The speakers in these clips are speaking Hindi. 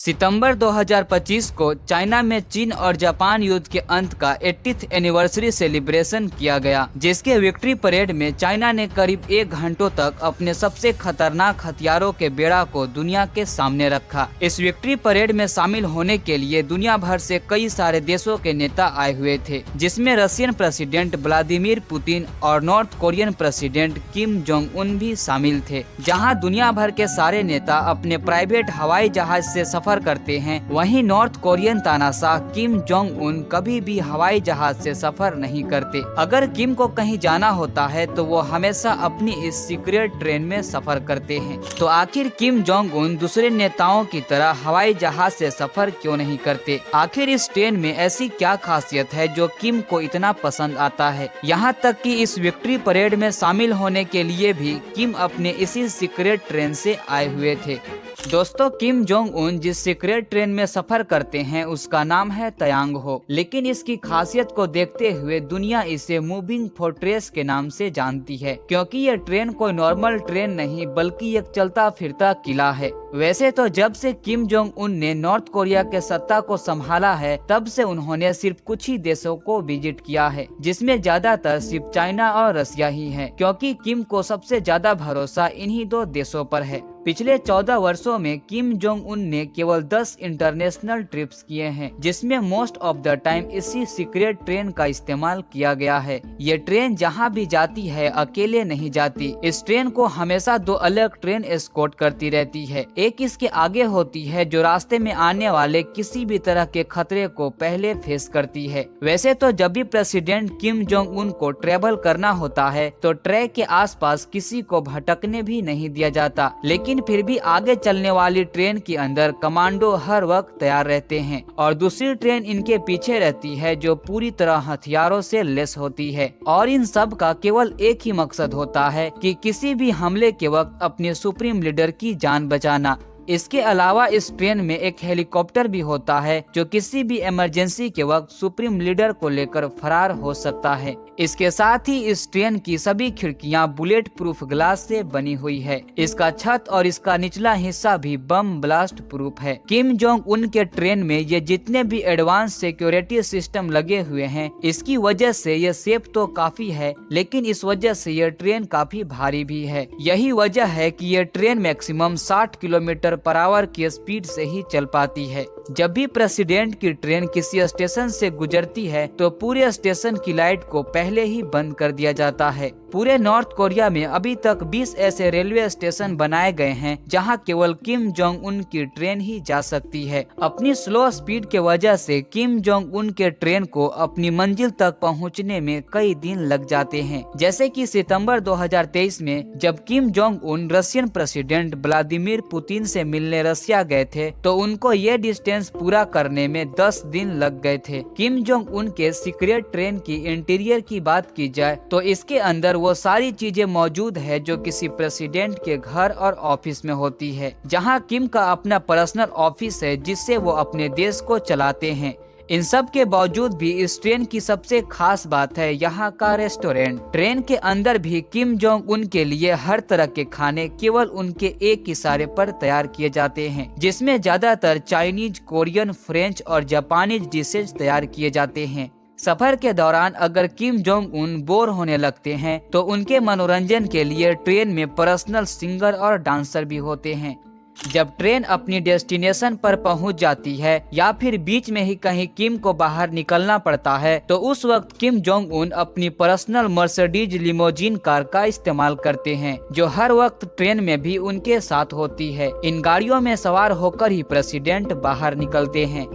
सितंबर 2025 को चाइना में चीन और जापान युद्ध के अंत का 80th एनिवर्सरी सेलिब्रेशन किया गया, जिसके विक्ट्री परेड में चाइना ने करीब 1 घंटों तक अपने सबसे खतरनाक हथियारों के बेड़ा को दुनिया के सामने रखा। इस विक्ट्री परेड में शामिल होने के लिए दुनिया भर से कई सारे देशों के नेता आए हुए थे, जिसमें रशियन प्रेसिडेंट व्लादिमीर पुतिन और north Korean president Kim Jong Un भी शामिल थे। जहां दुनिया भर के सारे नेता अपने प्राइवेट हवाई जहाज से सफर करते हैं, वहीं नॉर्थ कोरियन तानाशाह किम जोंग उन कभी भी हवाई जहाज से सफर नहीं करते। अगर किम को कहीं जाना होता है तो वो हमेशा अपनी इस सीक्रेट ट्रेन में सफर करते हैं। तो आखिर किम जोंग उन दूसरे नेताओं की तरह हवाई जहाज से सफर क्यों नहीं करते? आखिर इस ट्रेन में ऐसी क्या खासियत है जो किम को इतना पसंद आता है? यहाँ तक कि इस विक्ट्री परेड में शामिल होने के लिए भी किम अपने इसी सीक्रेट ट्रेन से आए हुए थे। दोस्तों, किम जोंग उन जिस सीक्रेट ट्रेन में सफर करते हैं उसका नाम है तयांग हो, लेकिन इसकी खासियत को देखते हुए दुनिया इसे मूविंग फोर्ट्रेस के नाम से जानती है, क्योंकि ये ट्रेन कोई नॉर्मल ट्रेन नहीं बल्कि एक चलता फिरता किला है। वैसे तो जब से किम जोंग उन ने नॉर्थ कोरिया के सत्ता को संभाला है, तब से उन्होंने सिर्फ कुछ ही देशों को विजिट किया है, जिसमें ज्यादातर सिर्फ चाइना और रसिया ही है, क्योंकि किम को सबसे ज्यादा भरोसा इन्हीं 2 देशों पर है। पिछले 14 वर्षों में किम जोंग उन ने केवल 10 इंटरनेशनल ट्रिप्स किए हैं, जिसमें मोस्ट ऑफ द टाइम इसी सीक्रेट ट्रेन का इस्तेमाल किया गया है। ये ट्रेन जहां भी जाती है अकेले नहीं जाती। इस ट्रेन को हमेशा 2 अलग ट्रेन एस्कॉर्ट करती रहती है। एक इसके आगे होती है जो रास्ते में आने वाले किसी भी तरह के खतरे को पहले फेस करती है। वैसे तो जब भी प्रेसिडेंट किम जोंग उन को ट्रेवल करना होता है तो ट्रैक के आसपास किसी को भटकने भी नहीं दिया जाता, लेकिन फिर भी आगे चलने वाली ट्रेन के अंदर कमांडो हर वक्त तैयार रहते हैं और दूसरी ट्रेन इनके पीछे रहती है जो पूरी तरह हथियारों से लैस होती है। और इन सब का केवल एक ही मकसद होता है कि किसी भी हमले के वक्त अपने सुप्रीम लीडर की जान बचाना। इसके अलावा इस ट्रेन में एक हेलीकॉप्टर भी होता है जो किसी भी इमरजेंसी के वक्त सुप्रीम लीडर को लेकर फरार हो सकता है। इसके साथ ही इस ट्रेन की सभी खिड़कियां बुलेट प्रूफ ग्लास से बनी हुई है। इसका छत और इसका निचला हिस्सा भी बम ब्लास्ट प्रूफ है। किम जोंग उन के ट्रेन में ये जितने भी एडवांस सिक्योरिटी सिस्टम लगे हुए हैं, इसकी वजह से ये सेफ तो काफी है, लेकिन इस वजह से ये ट्रेन काफी भारी भी है। यही वजह है कि ये train maximum 60 kilometre per hour की स्पीड से ही चल पाती है। जब भी प्रेसिडेंट की ट्रेन किसी स्टेशन से गुजरती है तो पूरे स्टेशन की लाइट को पहले ही बंद कर दिया जाता है। पूरे नॉर्थ कोरिया में अभी तक 20 ऐसे रेलवे स्टेशन बनाए गए हैं जहां केवल किम जोंग उन की ट्रेन ही जा सकती है। अपनी स्लो स्पीड के वजह से किम जोंग उन के ट्रेन को अपनी मंजिल तक पहुंचने में कई दिन लग जाते हैं। जैसे कि सितंबर 2023 में जब Kim Jong Un Russian president Vladimir Putin से मिलने रसिया गए थे तो उनको ये डिस्टेंस पूरा करने में 10 दिन लग गए थे। किम जोंग उन के सीक्रेट ट्रेन की इंटीरियर की बात की जाए तो इसके अंदर वो सारी चीजें मौजूद है जो किसी प्रेसिडेंट के घर और ऑफिस में होती है। जहां किम का अपना पर्सनल ऑफिस है जिससे वो अपने देश को चलाते हैं। इन सब के बावजूद भी इस ट्रेन की सबसे खास बात है यहाँ का रेस्टोरेंट। ट्रेन के अंदर भी किम जोंग उन के लिए हर तरह के खाने केवल उनके एक इशारे पर तैयार किए जाते हैं, जिसमें ज्यादातर चाइनीज, कोरियन, फ्रेंच और जापानीज डिशेज तैयार किए जाते हैं। सफर के दौरान अगर किम जोंग उन बोर होने लगते हैं तो उनके मनोरंजन के लिए ट्रेन में पर्सनल सिंगर और डांसर भी होते हैं। जब ट्रेन अपनी डेस्टिनेशन पर पहुंच जाती है या फिर बीच में ही कहीं किम को बाहर निकलना पड़ता है तो उस वक्त किम जोंग उन अपनी पर्सनल मर्सिडीज लिमोजीन कार का इस्तेमाल करते हैं, जो हर वक्त ट्रेन में भी उनके साथ होती है। इन गाड़ियों में सवार होकर ही प्रेसिडेंट बाहर निकलते हैं।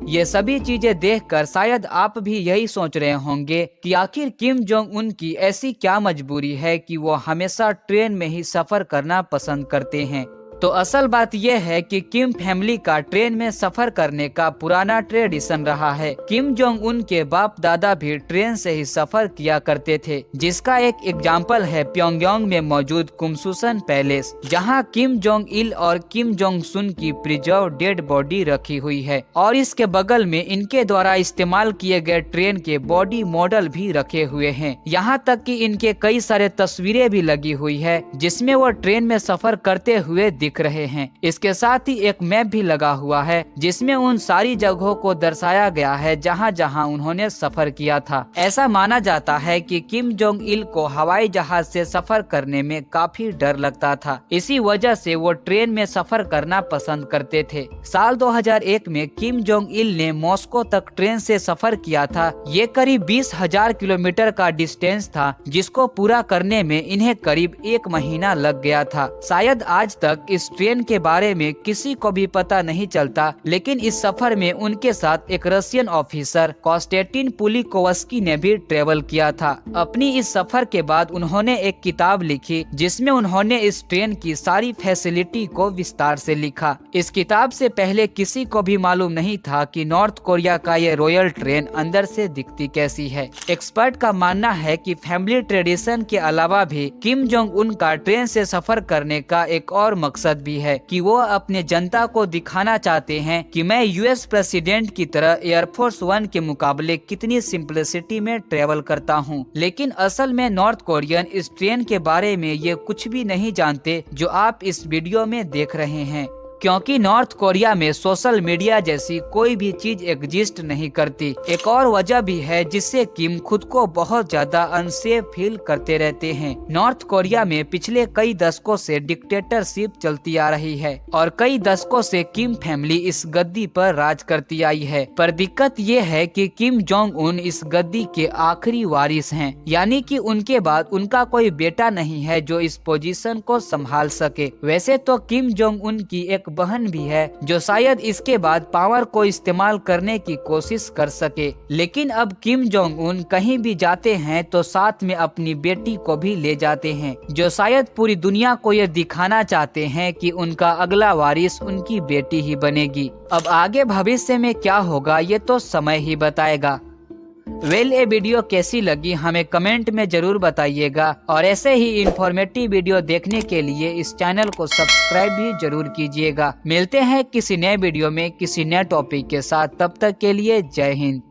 ये सभी चीजें देखकर शायद आप भी यही सोच रहे होंगे कि आखिर किम जोंग उन की ऐसी क्या मजबूरी है कि वो हमेशा ट्रेन में ही सफर करना पसंद करते हैं। तो असल बात यह है कि किम फैमिली का ट्रेन में सफर करने का पुराना ट्रेडिशन रहा है। किम जोंग उन के बाप दादा भी ट्रेन से ही सफर किया करते थे, जिसका एक एग्जाम्पल है प्योंगयांग में मौजूद कुमसुसन पैलेस, जहां किम जोंग इल और किम जोंग सुन की प्रिजर्व डेड बॉडी रखी हुई है और इसके बगल में इनके द्वारा इस्तेमाल किए गए ट्रेन के बॉडी मॉडल भी रखे हुए हैं। यहाँ तक कि इनके कई सारे तस्वीरें भी लगी हुई है जिसमें वो ट्रेन में सफर करते हुए दिख रहे हैं। इसके साथ ही एक मैप भी लगा हुआ है जिसमें उन सारी जगहों को दर्शाया गया है जहां जहां उन्होंने सफर किया था। ऐसा माना जाता है कि किम जोंग इल को हवाई जहाज से सफर करने में काफी डर लगता था। इसी वजह से वो ट्रेन में सफर करना पसंद करते थे। साल 2001 में किम जोंग इल ने मॉस्को तक ट्रेन से सफर किया था। ये करीब 20,000 किलोमीटर का डिस्टेंस था जिसको पूरा करने में इन्हें करीब 1 महीना लग गया था। शायद आज तक इस ट्रेन के बारे में किसी को भी पता नहीं चलता, लेकिन इस सफर में उनके साथ एक रशियन ऑफिसर कॉन्स्टेंटिन पुलिकोवस्की ने भी ट्रेवल किया था। अपनी इस सफर के बाद उन्होंने एक किताब लिखी जिसमें उन्होंने इस ट्रेन की सारी फैसिलिटी को विस्तार से लिखा। इस किताब से पहले किसी को भी मालूम नहीं था कि नॉर्थ कोरिया का ये रॉयल ट्रेन अंदर से दिखती कैसी है। एक्सपर्ट का मानना है कि फैमिली ट्रेडिशन के अलावा भी किम जोंग उन का ट्रेन से सफर करने का एक और मकसद भी है कि वो अपने जनता को दिखाना चाहते हैं कि मैं यूएस प्रेसिडेंट की तरह एयरफोर्स 1 के मुकाबले कितनी सिंपलिसिटी में ट्रेवल करता हूँ। लेकिन असल में नॉर्थ कोरियन इस ट्रेन के बारे में ये कुछ भी नहीं जानते जो आप इस वीडियो में देख रहे हैं, क्योंकि नॉर्थ कोरिया में सोशल मीडिया जैसी कोई भी चीज एग्जिस्ट नहीं करती। एक और वजह भी है जिससे किम खुद को बहुत ज्यादा अनसेफ फील करते रहते हैं। नॉर्थ कोरिया में पिछले कई दशकों से डिक्टेटरशिप चलती आ रही है और कई दशकों से किम फैमिली इस गद्दी पर राज करती आई है। पर दिक्कत ये है कि किम जोंग उन इस गद्दी के आखिरी वारिस हैं, यानी कि उनके बाद उनका कोई बेटा नहीं है जो इस पोजीशन को संभाल सके। वैसे तो किम जोंग उन की एक बहन भी है जो शायद इसके बाद पावर को इस्तेमाल करने की कोशिश कर सके, लेकिन अब किम जोंग उन कहीं भी जाते हैं तो साथ में अपनी बेटी को भी ले जाते हैं, जो शायद पूरी दुनिया को ये दिखाना चाहते हैं कि उनका अगला वारिस उनकी बेटी ही बनेगी। अब आगे भविष्य में क्या होगा ये तो समय ही बताएगा। ये वीडियो कैसी लगी हमें कमेंट में जरूर बताइएगा और ऐसे ही इंफॉर्मेटिव वीडियो देखने के लिए इस चैनल को सब्सक्राइब भी जरूर कीजिएगा। मिलते हैं किसी नए वीडियो में किसी नए टॉपिक के साथ, तब तक के लिए जय हिंद।